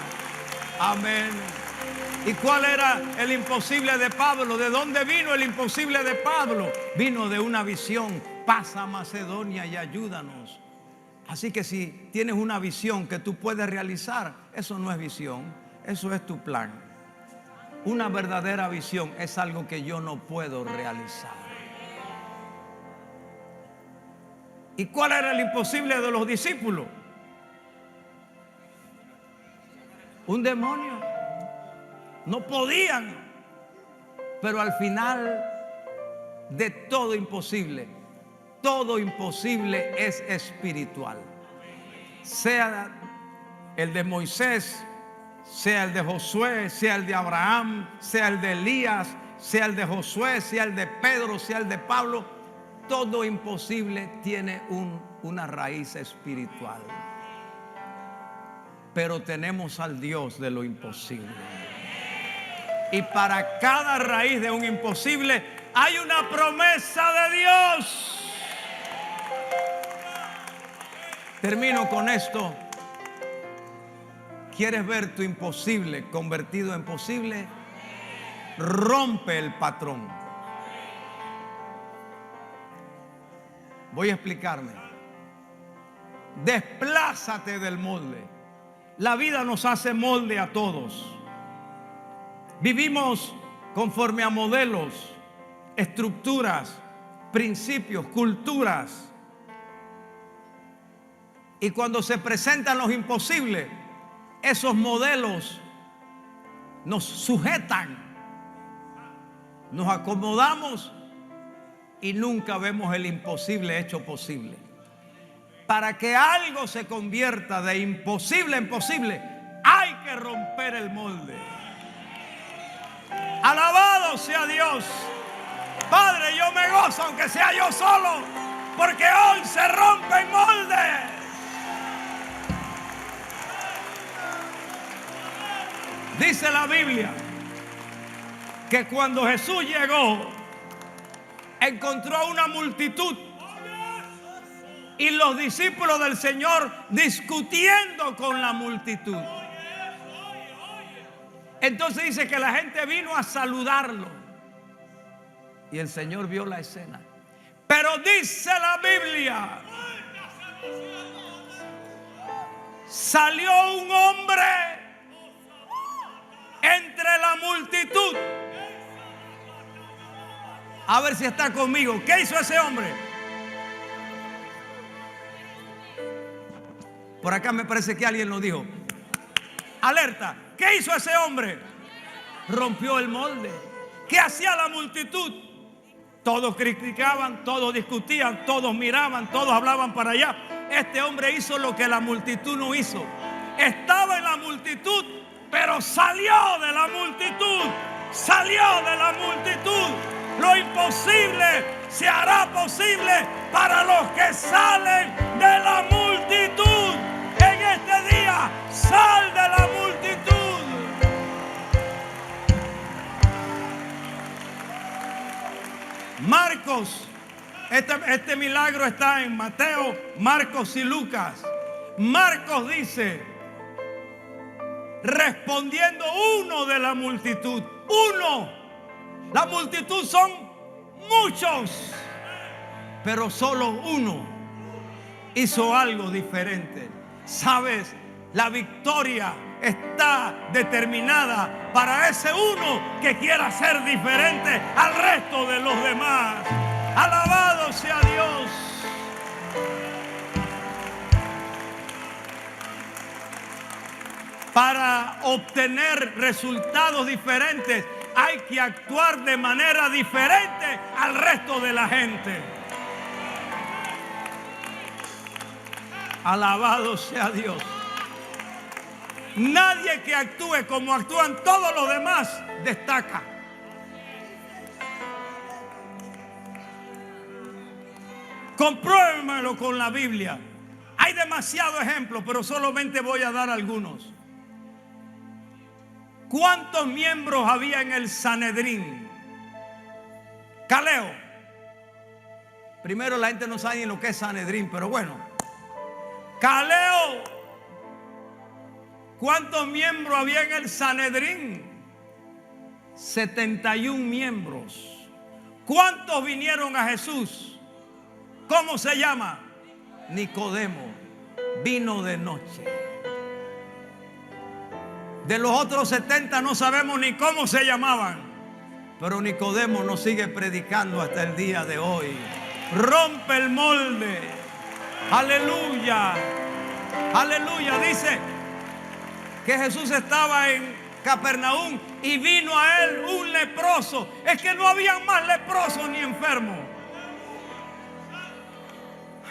Amén. ¿Y cuál era el imposible de Pablo? ¿De dónde vino el imposible de Pablo? Vino de una visión. Pasa a Macedonia y ayúdanos. Así que si tienes una visión que tú puedes realizar, eso no es visión, eso es tu plan. Una verdadera visión es algo que yo no puedo realizar. ¿Y cuál era el imposible de los discípulos? Un demonio. No podían. Pero al final de todo imposible es espiritual. Sea el de Moisés, sea el de Josué, sea el de Abraham, sea el de Elías, sea el de Josué, sea el de Pedro, sea el de Pablo. todo imposible tiene una raíz espiritual. Pero tenemos al Dios de lo imposible. Y para cada raíz de un imposible hay una promesa de Dios. Termino con esto. ¿Quieres ver tu imposible convertido en posible? Rompe el patrón. Voy a explicarme. Desplázate del molde. La vida nos hace molde a todos. Vivimos conforme a modelos, estructuras, principios, culturas. Y cuando se presentan los imposibles, esos modelos nos sujetan, nos acomodamos y nunca vemos el imposible hecho posible. Para que algo se convierta de imposible en posible, hay que romper el molde. Alabado sea Dios. Padre, yo me gozo aunque sea yo solo, porque hoy se rompen moldes. Dice la Biblia que cuando Jesús llegó, encontró una multitud y los discípulos del Señor discutiendo con la multitud. Entonces dice que la gente vino a saludarlo y el Señor vio la escena. Pero dice la Biblia, salió un hombre entre la multitud. A ver si está conmigo. ¿Qué hizo ese hombre? Por acá me parece que alguien lo dijo. Alerta. ¿Qué hizo ese hombre? Rompió el molde. ¿Qué hacía la multitud? Todos criticaban, todos discutían, todos miraban, todos hablaban para allá. Este hombre hizo lo que la multitud no hizo. Estaba en la multitud, pero salió de la multitud. Salió de la multitud. Lo imposible se hará posible para los que salen de la multitud. En este día, sal de la multitud. Marcos, este milagro está en Mateo, Marcos y Lucas. Marcos dice, respondiendo uno de la multitud, uno. La multitud son muchos, pero solo uno hizo algo diferente. ¿Sabes? La victoria está determinada para ese uno que quiera ser diferente al resto de los demás. Alabado sea Dios. Para obtener resultados diferentes hay que actuar de manera diferente al resto de la gente. Alabado sea Dios. Nadie que actúe como actúan todos los demás destaca. Compruébemelo con la Biblia. Hay demasiados ejemplos, pero solamente voy a dar algunos. ¿Cuántos miembros había en el Sanedrín? Caleo. Primero la gente no sabe ni lo que es Sanedrín, pero bueno. Caleo. ¿Cuántos miembros había en el Sanedrín? 71 miembros. ¿Cuántos vinieron a Jesús? ¿Cómo se llama? Nicodemo. Vino de noche. De los otros 70 no sabemos ni cómo se llamaban. Pero Nicodemo nos sigue predicando hasta el día de hoy. Rompe el molde. Aleluya. Aleluya. Dice que Jesús estaba en Capernaum y vino a él un leproso. Es que no habían más leprosos ni enfermos.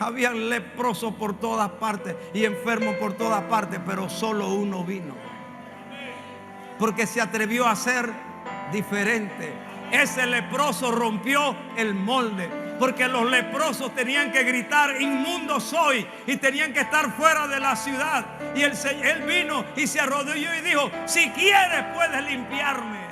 Habían leprosos por todas partes y enfermos por todas partes, pero solo uno vino. Porque se atrevió a ser diferente. Ese leproso rompió el molde. porque los leprosos tenían que gritar: inmundo soy, y tenían que estar fuera de la ciudad. Y él vino y se arrodilló y dijo: si quieres puedes limpiarme.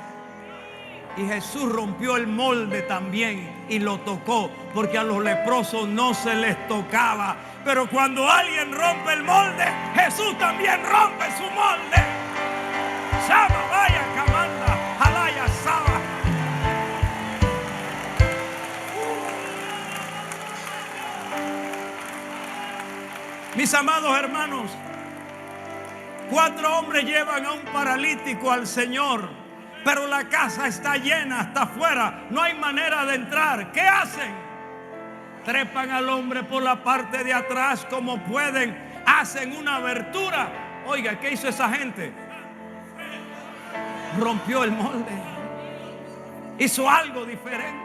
Y Jesús rompió el molde también y lo tocó, porque a los leprosos no se les tocaba. Pero cuando alguien rompe el molde, Jesús también rompe su molde. Shama, vaya, camanda, alaya, saba. Mis amados hermanos, 4 hombres llevan a un paralítico al Señor, pero la casa está llena hasta afuera, no hay manera de entrar. ¿Qué hacen? Trepan al hombre por la parte de atrás como pueden, hacen una abertura. Oiga, ¿qué hizo esa gente? Rompió el molde, hizo algo diferente.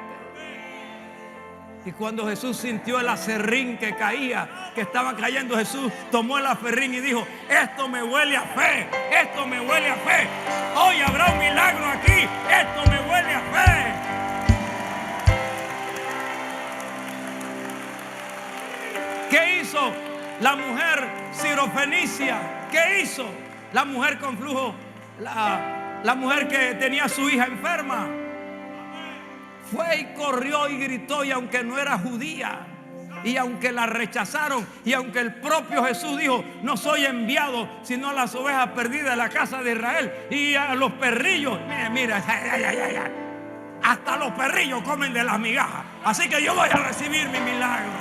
Y cuando Jesús sintió el aserrín que caía, que estaba cayendo, Jesús tomó el aserrín y dijo: esto me huele a fe, esto me huele a fe. Hoy habrá un milagro aquí, esto me huele a fe. ¿Qué hizo la mujer sirofenicia? ¿Qué hizo la mujer con flujo? La mujer que tenía a su hija enferma. Fue y corrió y gritó, y aunque no era judía, y aunque la rechazaron, y aunque el propio Jesús dijo: no soy enviado sino a las ovejas perdidas de la casa de Israel, y a los perrillos, mira, hasta los perrillos comen de las migajas, así que yo voy a recibir mi milagro.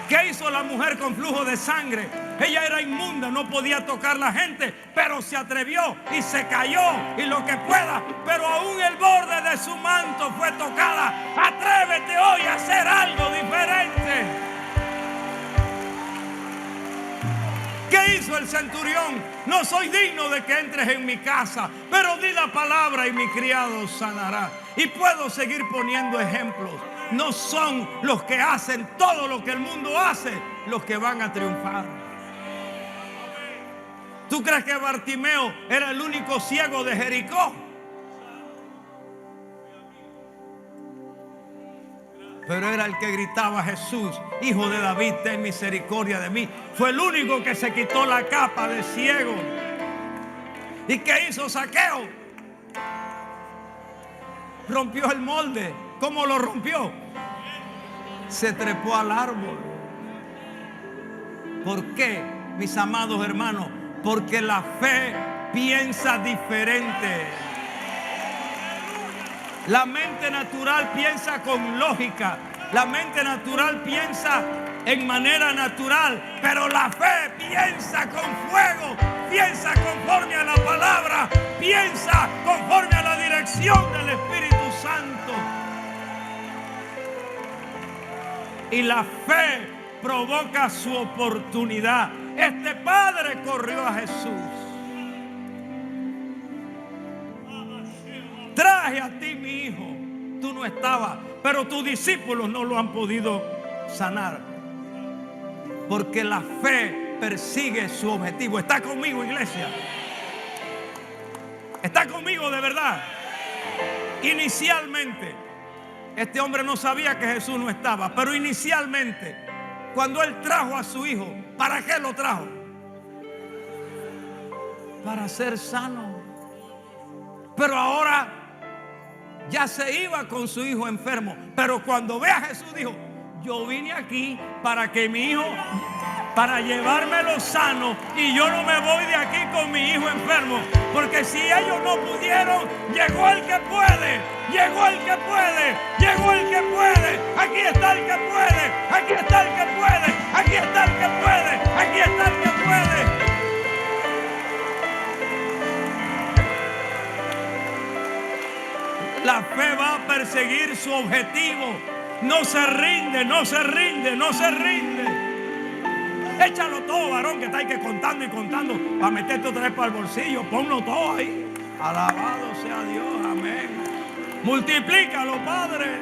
¿Qué hizo la mujer con flujo de sangre? Ella era inmunda, no podía tocar a la gente, pero se atrevió y se cayó y lo que pueda, pero aún el borde de su manto fue tocada. Atrévete hoy a hacer algo diferente. ¿Qué hizo el centurión? No soy digno de que entres en mi casa, pero di la palabra y mi criado sanará. Y puedo seguir poniendo ejemplos. No son los que hacen todo lo que el mundo hace los que van a triunfar. ¿Tú crees que Bartimeo era el único ciego de Jericó? Pero era el que gritaba: Jesús, Hijo de David, ten misericordia de mí. Fue el único que se quitó la capa de ciego. ¿Y qué hizo Zaqueo? Rompió el molde. ¿Cómo lo rompió? Se trepó al árbol. ¿Por qué, mis amados hermanos? Porque la fe piensa diferente. La mente natural piensa con lógica. La mente natural piensa en manera natural. Pero la fe piensa con fuego. Piensa conforme a la palabra. Piensa conforme a la dirección del Espíritu Santo. Y la fe provoca su oportunidad. Este padre corrió a Jesús. Traje a ti mi hijo. Tú no estabas, pero tus discípulos no lo han podido sanar. Porque la fe persigue su objetivo. ¿Está conmigo, iglesia? ¿Está conmigo de verdad? Inicialmente, este hombre no sabía que Jesús no estaba, pero inicialmente, cuando él trajo a su hijo, ¿para qué lo trajo? Para ser sano. Pero ahora ya se iba con su hijo enfermo. Pero cuando ve a Jesús dijo: yo vine aquí para que mi hijo, para llevármelo sano, y yo no me voy de aquí con mi hijo enfermo. Porque si ellos no pudieron, llegó el que puede. Llegó el que puede. Llegó el que puede. Aquí está el que puede. Aquí está el que puede. Aquí está el que puede. Aquí está el que puede. La fe va a perseguir su objetivo. No se rinde, no se rinde, no se rinde. Échalo todo, varón, que está ahí que contando y contando para meterte otra vez para el bolsillo. Ponlo todo ahí. Alabado sea Dios, amén. Multiplícalo, Padre.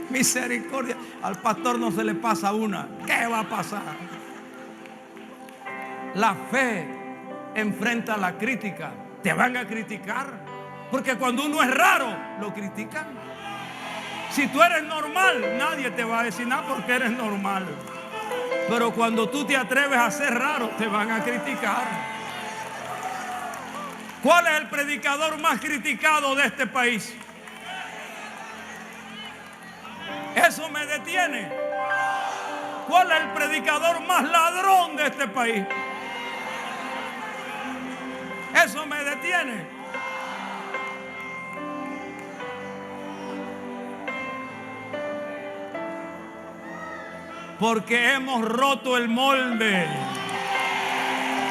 Misericordia. Al pastor no se le pasa una. ¿Qué va a pasar? La fe enfrenta la crítica. Te van a criticar. Porque cuando uno es raro, lo critican. Si tú eres normal, nadie te va a decir nada porque eres normal. Pero cuando tú te atreves a ser raro, te van a criticar. ¿Cuál es el predicador más criticado de este país? Eso me detiene. ¿Cuál es el predicador más ladrón de este país? Eso me detiene. Porque hemos roto el molde.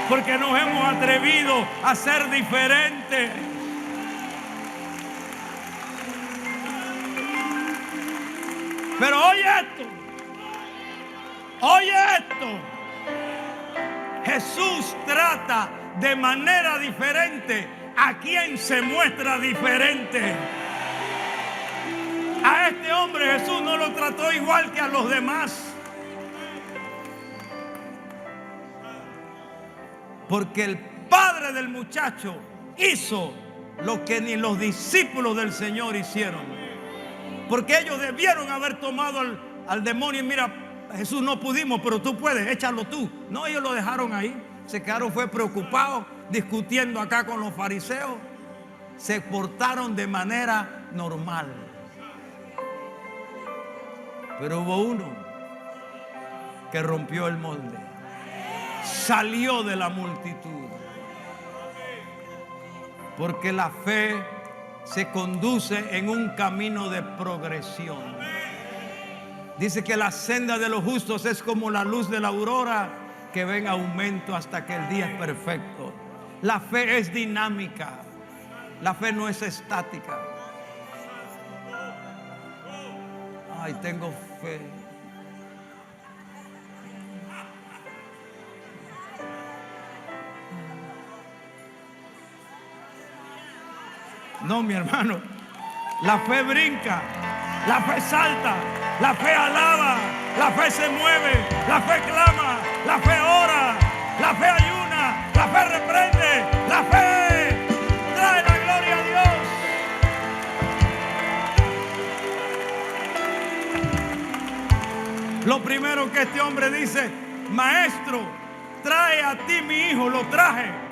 Porque nos hemos atrevido a ser diferentes. Pero oye esto. Oye esto. Jesús trata de manera diferente a quien se muestra diferente. A este hombre Jesús no lo trató igual que a los demás. Porque el padre del muchacho hizo lo que ni los discípulos del Señor hicieron. Porque ellos debieron haber tomado al demonio y mira, Jesús, no pudimos, pero tú puedes, échalo tú. No, ellos lo dejaron ahí. Se quedaron, fue preocupados, discutiendo acá con los fariseos. Se portaron de manera normal. Pero hubo uno que rompió el molde. Salió de la multitud. Porque la fe se conduce en un camino de progresión. Dice que la senda de los justos es como la luz de la aurora, que va en aumento hasta que el día es perfecto. La fe es dinámica. La fe no es estática. Ay, tengo fe. No, mi hermano, la fe brinca, la fe salta, la fe alaba, la fe se mueve, la fe clama, la fe ora, la fe ayuna, la fe reprende, la fe trae la gloria a Dios. Lo primero que este hombre dice: maestro, trae a ti mi hijo. Lo traje.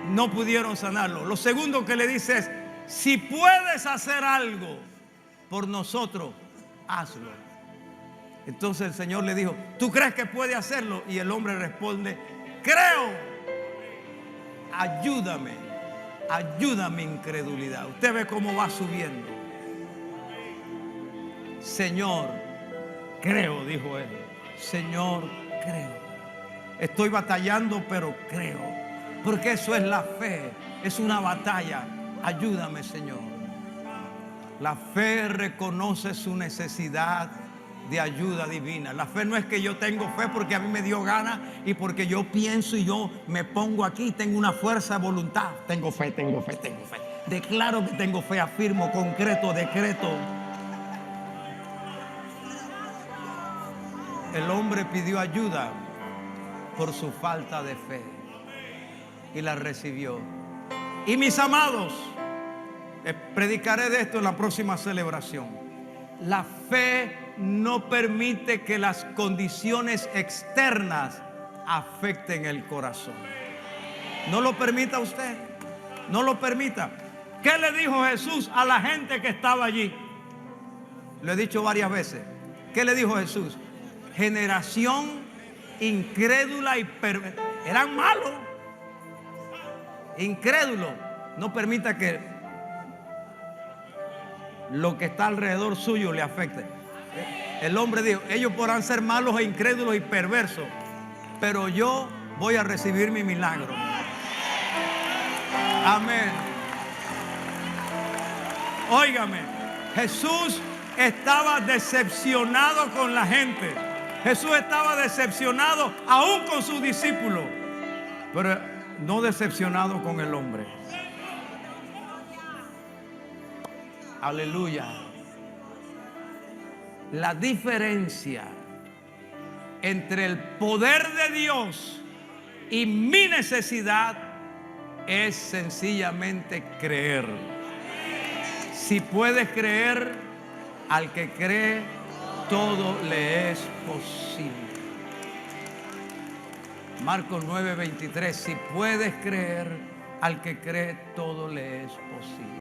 No pudieron sanarlo. Lo segundo que le dice es: si puedes hacer algo por nosotros, hazlo. Entonces el Señor le dijo: ¿tú crees que puede hacerlo? Y el hombre responde: creo. Ayúdame, ayuda mi incredulidad. Usted ve cómo va subiendo. Señor, creo, dijo él. Señor, creo. Estoy batallando, pero creo. Porque eso es la fe, es una batalla. Ayúdame, Señor. La fe reconoce su necesidad de ayuda divina. La fe no es que yo tengo fe porque a mí me dio gana y porque yo pienso y yo me pongo aquí y tengo una fuerza de voluntad. Tengo fe, tengo fe, tengo fe. Declaro que tengo fe, afirmo, concreto, decreto. El hombre pidió ayuda por su falta de fe. Y la recibió. Y mis amados, predicaré de esto en la próxima celebración. La fe no permite que las condiciones externas afecten el corazón. No lo permita usted. No lo permita. ¿Qué le dijo Jesús a la gente que estaba allí? Lo he dicho varias veces. ¿Qué le dijo Jesús? Generación incrédula y perversa. Eran malos. Incrédulo. No permita que lo que está alrededor suyo le afecte. El hombre dijo: ellos podrán ser malos e incrédulos y perversos, pero yo voy a recibir mi milagro. Amén. Óigame, Jesús estaba decepcionado con la gente. Jesús estaba decepcionado aún con sus discípulos, pero no decepcionado con el hombre. Aleluya. La diferencia entre el poder de Dios y mi necesidad es sencillamente creer. Si puedes creer, al que cree, todo le es posible. Marcos 9:23, si puedes creer, al que cree, todo le es posible.